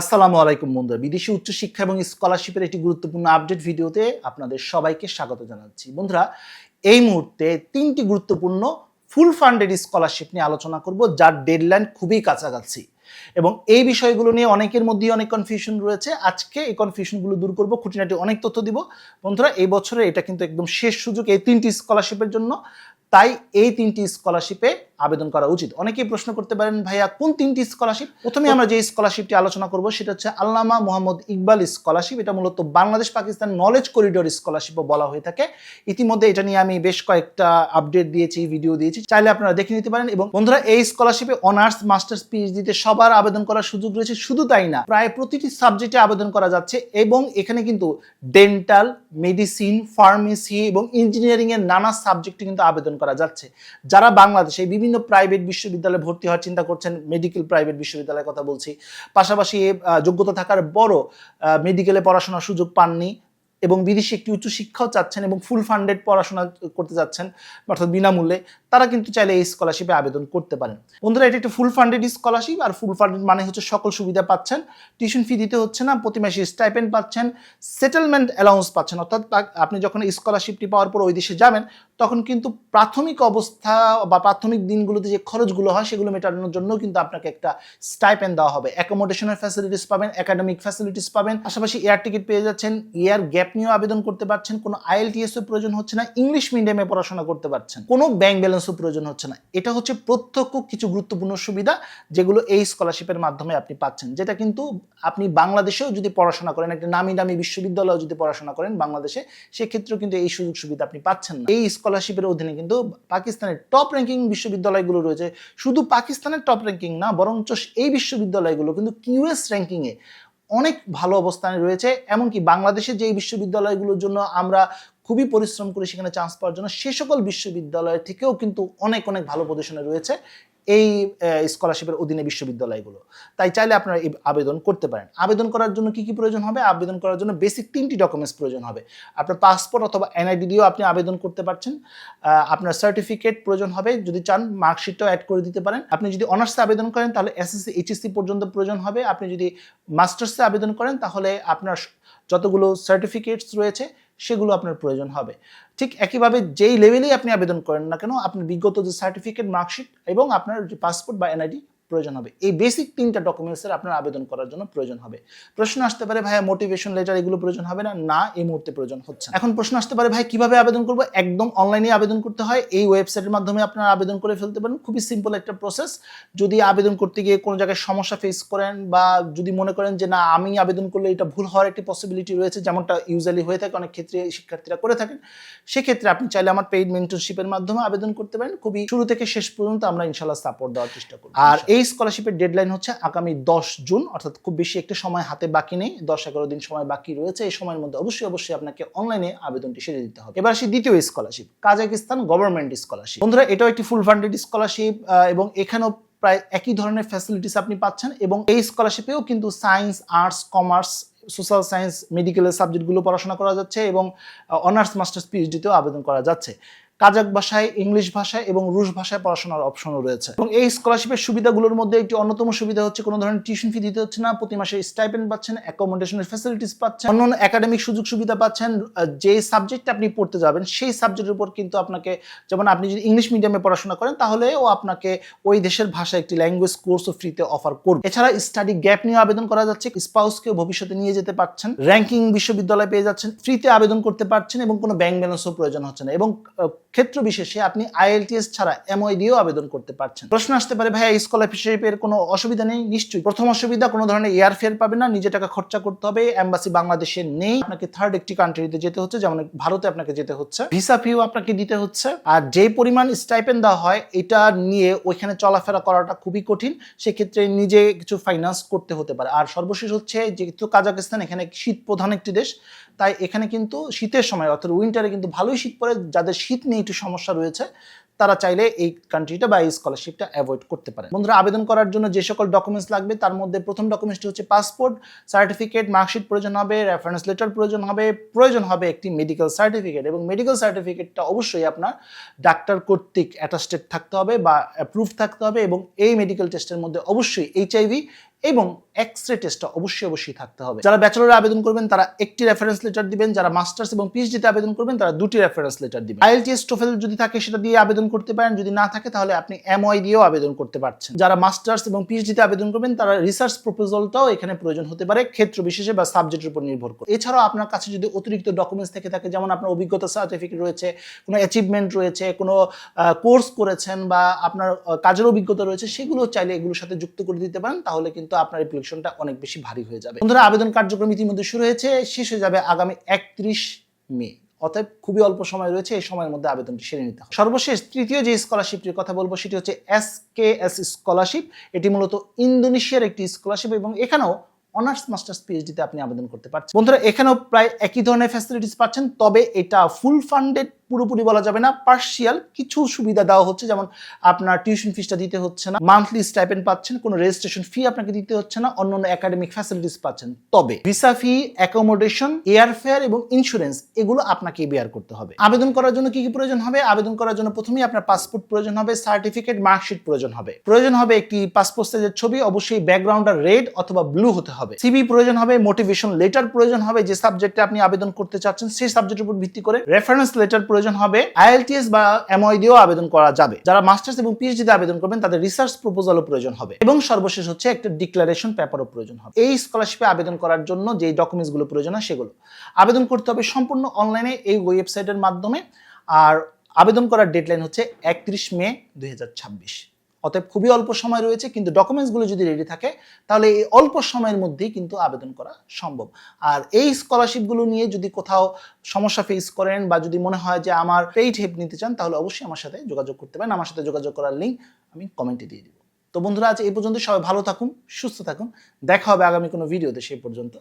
আসসালামু আলাইকুম বন্ধুরা, বিদেশি উচ্চ শিক্ষা এবং স্কলারশিপের একটি গুরুত্বপূর্ণ আপডেট ভিডিওতে আপনাদের সবাইকে স্বাগত জানাচ্ছি। বন্ধুরা, এই মুহূর্তে তিনটি গুরুত্বপূর্ণ ফুল ফান্ডেড স্কলারশিপ নিয়ে আলোচনা করব, যার ডেডলাইন খুবই কাছাকাছি এবং এই বিষয়গুলো নিয়ে অনেকের মধ্যেই অনেক কনফিউশন রয়েছে। আজকে এই কনফিউশনগুলো দূর করব, খুঁটিনাটি অনেক তথ্য দিব। বন্ধুরা, এই বছরে এটা কিন্তু একদম শেষ সুযোগ এই তিনটি স্কলারশিপের জন্য, তাই এই তিনটি স্কলারশিপে আবেদন করা উচিত। অনেকেই প্রশ্ন করতে পারেন, ভাইয়া কোন তিনটি স্কলারশিপ? প্রথমে আমরা যে স্কলারশিপটি আলোচনা করব সেটা হচ্ছে আল্লামা মোহাম্মদ ইকবাল স্কলারশিপ। এটা মূলত বাংলাদেশ পাকিস্তান নলেজ করিডোর স্কলারশিপও বলা হয়ে থাকে। ইতিমধ্যে এটা নিয়ে আমি বেশ কয়েকটা আপডেট দিয়েছি, ভিডিও দিয়েছি, চাইলে আপনারা দেখে নিতে পারেন। এবং বন্ধুরা, এই স্কলারশিপে অনার্স, মাস্টার্স, পিএইচডিতে সবার আবেদন করার সুযোগ রয়েছে। শুধু তাই না, প্রায় প্রতিটি সাবজেক্টে আবেদন করা যাচ্ছে এবং এখানে কিন্তু ডেন্টাল, মেডিসিন, ফার্মেসি এবং ইঞ্জিনিয়ারিং এর নানা সাবজেক্টে কিন্তু আবেদন করা যাচ্ছে। যারা বাংলাদেশে বিভিন্ন প্রাইভেট বিশ্ববিদ্যালয়ে ভর্তি হওয়ার চিন্তা করছেন, মেডিকেল প্রাইভেট বিশ্ববিদ্যালয়ের কথা বলছি, পাশাপাশি যোগ্যতা থাকার বড় মেডিকেলে পড়াশোনার সুযোগ পাননি এবং বিদেশে একটি উচ্চ শিক্ষাও চাচ্ছেন এবং ফুল ফান্ডেড পড়াশোনা করতে যাচ্ছেন, অর্থাৎ বিনামূল্যে, তারা কিন্তু চাইলে এই স্কলারশিপে আবেদন করতে পারেন। বন্ধুরা, এটা একটি ফুল ফান্ডেড স্কলারশিপ, আর ফুল ফান্ডেড মানে হচ্ছে সকল সুবিধা পাচ্ছেন, টিউশন ফি দিতে হচ্ছে না, প্রতি মাসে স্টাইপেন্ড পাচ্ছেন, সেটেলমেন্ট অ্যালাউন্স পাচ্ছেন, অর্থাৎ আপনি যখন স্কলারশিপটি পাওয়ার পর ওই দেশে যাবেন তখন কিন্তু প্রাথমিক অবস্থা বা প্রাথমিক দিনগুলোতে যে খরচগুলো হয় সেগুলো মেটানোর জন্য কিন্তু আপনাকে একটা স্টাইপেন্ড দেওয়া হবে। অ্যাকোমোডেশনের ফ্যাসিলিটিস পাবেন, একাডেমিক ফ্যাসিলিটিস পাবেন, পাশাপাশি এয়ার টিকিট পেয়ে যাচ্ছেন, এয়ার গ্যাপ নিয়েও আবেদন করতে পারছেন, কোনো IELTS এর প্রয়োজন হচ্ছে না, ইংলিশ মিডিয়ামে পড়াশোনা করতে পারছেন, কোনো ব্যাংক ব্যালেন্সও প্রয়োজন হচ্ছে না। এটা হচ্ছে প্রত্যক্ষ কিছু গুরুত্বপূর্ণ সুবিধা যেগুলো এই স্কলারশিপের মাধ্যমে আপনি পাচ্ছেন, যেটা কিন্তু আপনি বাংলাদেশেও যদি পড়াশোনা করেন, একটা নামি দামি বিশ্ববিদ্যালয়েও যদি পড়াশোনা করেন বাংলাদেশে, সেক্ষেত্রেও কিন্তু এই সুযোগ সুবিধা আপনি পাচ্ছেন না। এই স্কলারশিপের অধীনে কিন্তু পাকিস্তানের টপ র্যাঙ্কিং বিশ্ববিদ্যালয়গুলো রয়েছে। শুধু পাকিস্তানের টপ র্যাঙ্কিং না, বরঞ্চ এই বিশ্ববিদ্যালয়গুলো কিন্তু QS র্যাঙ্কিংয়ে অনেক ভালো অবস্থানে রয়েছে। এমনকি বাংলাদেশের যে বিশ্ববিদ্যালয়গুলোর জন্য আমরা খুবই পরিশ্রম করি সেখানে চান্স পাওয়ার জন্য, সে সকল বিশ্ববিদ্যালয় থেকেও কিন্তু অনেক অনেক ভালো পজিশনে রয়েছে এই স্কলারশিপের অধীনে বিশ্ববিদ্যালয়গুলো। তাই চাইলে আপনারা এই আবেদন করতে পারেন। আবেদন করার জন্য কি কি প্রয়োজন হবে? আবেদন করার জন্য বেসিক তিনটি ডকুমেন্টস প্রয়োজন হবে। আপনার পাসপোর্ট অথবা NID দিয়েও আপনি আবেদন করতে পারছেন। আপনার সার্টিফিকেট প্রয়োজন হবে, যদি চান মার্কশিটটাও অ্যাড করে দিতে পারেন। আপনি যদি অনার্সে আবেদন করেন তাহলে SSC HSC পর্যন্ত প্রয়োজন হবে। আপনি যদি মাস্টার্সে আবেদন করেন তাহলে আপনার যতগুলো সার্টিফিকেটস রয়েছে সেগুলো আপনার প্রয়োজন হবে। ঠিক একইভাবে যেই লেভেলেই আপনি আবেদন করেন না কেন, আপনার বিগত যে সার্টিফিকেট, মার্কশিট এবং আপনার যে পাসপোর্ট বা NID প্রয়োজন হবে। এই বেসিক তিনটা ডকুমেন্টসের আপনার আবেদন করার জন্য প্রয়োজন হবে। প্রশ্ন আসতে পারে, ভাইয়া মোটিভেশন লেটার এগুলো প্রয়োজন হবে না? না, এই মুহূর্তে প্রয়োজন হচ্ছে না। এখন প্রশ্ন আসতে পারে, ভাই কিভাবে আবেদন করব? একদম অনলাইনে আবেদন করতে হয়। এই ওয়েবসাইটের মাধ্যমে আপনারা আবেদন করে ফেলতে পারেন। খুবই সিম্পল একটা প্রসেস। যদি আবেদন করতে গিয়ে কোনো জায়গায় সমস্যা ফেস করেন বা যদি মনে করেন যে না, আমি আবেদন করলে এটা ভুল হওয়ার একটি পসিবিলিটি রয়েছে, যেমনটা ইউজুয়ালি হয়ে থাকে, অনেক ক্ষেত্রে শিক্ষার্থীরা করে থাকেন, সেক্ষেত্রে আপনি চাইলে আমার পেইড মেন্টরশিপের মাধ্যমে আবেদন করতে পারেন। খুবই শুরু থেকে শেষ পর্যন্ত আমরা ইনশাআল্লাহ সাপোর্ট দেওয়ার চেষ্টা করব। আর এই স্কলারশিপের ডেডলাইন হচ্ছে আগামী 10 জুন, অর্থাৎ খুব বেশি একটা সময় হাতে বাকি নেই, 10-11 দিন সময় বাকি রয়েছে। এই সময়ের মধ্যে অবশ্যই আপনাকে অনলাইনে আবেদনটি সেরে দিতে হবে। এবার আসি দ্বিতীয় স্কলারশিপ, কাজাকিস্তান গভর্নমেন্ট স্কলারশিপ। বন্ধুরা, এটাও একটি ফুল ফান্ডেড স্কলারশিপ এবং এখানেও প্রায় একই ধরনের ফ্যাসিলিটিস আপনি পাচ্ছেন এবং এই স্কলারশিপেও কিন্তু science, arts, commerce, social science, মেডিকেলের সাবজেক্টগুলো পড়াশোনা করা যাচ্ছে এবং অনার্স, মাস্টার্স, PhDতেও আবেদন করা যাচ্ছে। কাজাক ভাষায়, ইংলিশ ভাষায় এবং রুশ ভাষায় পড়াশোনার অপশনও রয়েছে। এবং এই স্কলারশিপের সুবিধাগুলোর মধ্যে একটি অন্যতম সুবিধা হচ্ছে কোনো ধরনের টিউশন ফি দিতে হচ্ছে না, প্রতি মাসে স্টাইপেন্ড পাচ্ছেন, অ্যাকোমোডেশনের ফ্যাসিলিটিস পাচ্ছেন, অন্যান্য একাডেমিক সুযোগ সুবিধা পাচ্ছেন। যে সাবজেক্টে আপনি পড়তে যাবেন সেই সাবজেক্টের উপর কিন্তু আপনাকে, যেমন আপনি যদি ইংলিশ মিডিয়ামে পড়াশোনা করেন তাহলে ও আপনাকে ওই দেশের ভাষায় একটি ল্যাঙ্গুয়েজ কোর্সও ফ্রিতে অফার করবে। এছাড়া স্টাডি গ্যাপ নিয়ে আবেদন করা যাচ্ছে, স্পাউসকেও ভবিষ্যতে নিয়ে যেতে পারছেন, র্যাঙ্কিং বিশ্ববিদ্যালয় পেয়ে যাচ্ছেন, ফ্রিতে আবেদন করতে পারছেন এবং কোনো ব্যাংক ব্যালেন্সও প্রয়োজন হচ্ছে না এবং ক্ষেত্র বিশেষে আপনি IELTS ছাড়া MOE দিয়েও আবেদন করতে পারছেন। প্রশ্ন আসতে পারে, ভাই এই স্কলারশিপের কোনো অসুবিধা নেই? নিশ্চয়ই। প্রথম অসুবিধা, কোনো ধরনের এয়ার ফেয়ার পাবেন না, নিজে টাকা খরচা করতে হবে। এম্বাসি বাংলাদেশে নেই, আপনাকে থার্ড একটি কান্ট্রিতে যেতে হচ্ছে, যেমন ভারতে আপনাকে যেতে হচ্ছে, ভিসা ফিও আপনাকে দিতে হচ্ছে। আর যে পরিমাণ স্টাইপেন্ড দেওয়া হয় এটা নিয়ে ওইখানে চলাফেরা করাটা খুবই কঠিন, সেক্ষেত্রে নিজে কিছু ফাইন্যান্স করতে হতে পারে। আর সর্বশেষ হচ্ছে, যেহেতু কাজাকিস্তান এখানে শীত প্রধান একটি দেশ, তাই এখানে কিন্তু শীতের সময় অর্থাৎ উইন্টারে কিন্তু ভালোই শীত পড়ে। যাদের শীত নিয়ে একটু সমস্যা রয়েছে তারা চাইলে এই কান্ট্রিটা বা এই স্কলারশিপটা অ্যাভয়েড করতে পারে। বন্ধুরা, আবেদন করার জন্য যে সকল ডকুমেন্টস লাগবে তার মধ্যে প্রথম ডকুমেন্টসটি হচ্ছে পাসপোর্ট, সার্টিফিকেট, মার্কশিট প্রয়োজন হবে, রেফারেন্স লেটার প্রয়োজন হবে একটি মেডিকেল সার্টিফিকেট এবং মেডিকেল সার্টিফিকেটটা অবশ্যই আপনার ডাক্তার কর্তৃক অ্যাটাস্টেড থাকতে হবে বা অ্যাপ্রুভ থাকতে হবে এবং এই মেডিকেল টেস্টের মধ্যে অবশ্যই HIV এবং এক্স-রে টেস্টটা অবশ্যই থাকতে হবে। যারা ব্যাচেলরে আবেদন করবেন তারা একটি রেফারেন্স লেটার দিবেন, যারা মাস্টার্স এবং পিএইচডিতে আবেদন করবেন তারা দুটি রেফারেন্স লেটার দিবেন। আইএলটিএস টোফেল যদি থাকে সেটা দিয়ে আবেদন করতে পারেন, যদি না থাকে তাহলে আপনি এমওয়াই দিয়েও আবেদন করতে পারছেন। যারা মাস্টার্স এবং পিএইচডিতে আবেদন করবেন তারা রিসার্চ প্রপোজালটাও এখানে প্রয়োজন হতে পারে ক্ষেত্র বিশেষে বা সাবজেক্টের উপর নির্ভর করে। এছাড়াও আপনার কাছে যদি অতিরিক্ত ডকুমেন্টস থেকে থাকে, যেমন আপনার অভিজ্ঞতা সার্টিফিকেট রয়েছে, কোনো অ্যাচিভমেন্ট রয়েছে, কোনো কোর্স করেছেন বা আপনার কাজের অভিজ্ঞতা রয়েছে, সেগুলো চাইলে এগুলোর সাথে যুক্ত করে দিতে পারেন, তাহলে কিন্তু আপনার অ্যাপ্লিকেশনটা অনেক বেশি ভারী হয়ে যাবে। বন্ধুরা, আবেদন কার্যক্রম ইতিমধ্যে শুরু হয়েছে, শেষ হয়ে যাবে আগামী 31 মে। অতএব খুবই অল্প সময় রয়েছে, এই সময়ের মধ্যে আবেদনটি সেরে নিতে হবে। সর্বশেষ তৃতীয় যে স্কলারশিপটির কথা বলবো সেটি হচ্ছে SKS স্কলারশিপ। এটি মূলত ইন্দোনেশিয়ার একটি স্কলারশিপ এবং এখানেও অনার্স মাস্টার্স পিএইচডিতে আপনি আবেদন করতে পারছেন। বন্ধুরা, এখানেও প্রায় একই ধরনের ফ্যাসিলিটিস পাচ্ছেন, তবে এটা ফুল ফান্ডেড পুরোপুরি বলা যাবে না, পার্শিয়াল কিছু সুবিধা দেওয়া হচ্ছে, যেমন আপনার টিউশন ফিসটা দিতে হচ্ছে না, মান্থলি স্টাইপেন্ড পাচ্ছেন, কোনো রেজিস্ট্রেশন ফি আপনাকে দিতে হচ্ছে না, অন্যান্য একাডেমিক ফ্যাসিলিটিস পাচ্ছেন। তবে ভিসা ফি, অ্যাকোমোডেশন, এয়ারফেয়ার এবং ইন্স্যুরেন্স এগুলো আপনাকে বেয়ার করতে হবে। আবেদন করার জন্য কি কি প্রয়োজন হবে? আবেদন করার জন্য প্রথমেই আপনার পাসপোর্ট প্রয়োজন হবে, সার্টিফিকেট, মার্কশিট প্রয়োজন হবে একটি পাসপোর্ট সাইজের ছবি, অবশ্যই ব্যাকগ্রাউন্ডটা রেড অথবা ব্লু হতে হবে। সিভি প্রয়োজন হবে, মোটিভেশন লেটার প্রয়োজন হবে, যে সাবজেক্টে আপনি আবেদন করতে চাচ্ছেন সেই সাবজেক্টের উপর ভিত্তি করে রেফারেন্স লেটার প্রয়োজন হবে। আইএলটিএস বা এমওয়াই দিয়েও আবেদন করা যাবে। যারা মাস্টার্স এবং পিএইচডিতে আবেদন করবেন তাদের রিসার্চ প্রপোজালও প্রয়োজন হবে এবং সর্বশেষ হচ্ছে একটা ডিক্লারেশন পেপারও প্রয়োজন হবে। এই স্কলারশিপে আবেদন করার জন্য যে ডকুমেন্টসগুলো প্রয়োজন হয় সেগুলো আবেদন করতে হবে সম্পূর্ণ অনলাইনে এই ওয়েবসাইটের মাধ্যমে। আর আবেদন করার ডেডলাইন হচ্ছে 31 মে 2026। অতএব খুবই অল্প সময় রয়েছে, কিন্তু ডকুমেন্টসগুলো যদি রেডি থাকে তাহলে এই অল্প সময়ের মধ্যেই কিন্তু আবেদন করা সম্ভব। আর এই স্কলারশিপগুলো নিয়ে যদি কোথাও সমস্যা ফেস করেন বা যদি মনে হয় যে আমার পেইড হেল্প নিতে চান, তাহলে অবশ্যই আমার সাথে যোগাযোগ করতে পারেন। আমার সাথে যোগাযোগ করার লিঙ্ক আমি কমেন্টে দিয়ে দিব। তো বন্ধুরা, আজ এই পর্যন্ত। সবাই ভালো থাকুন, সুস্থ থাকুন, দেখা হবে আগামী কোনো ভিডিওতে। সেই পর্যন্ত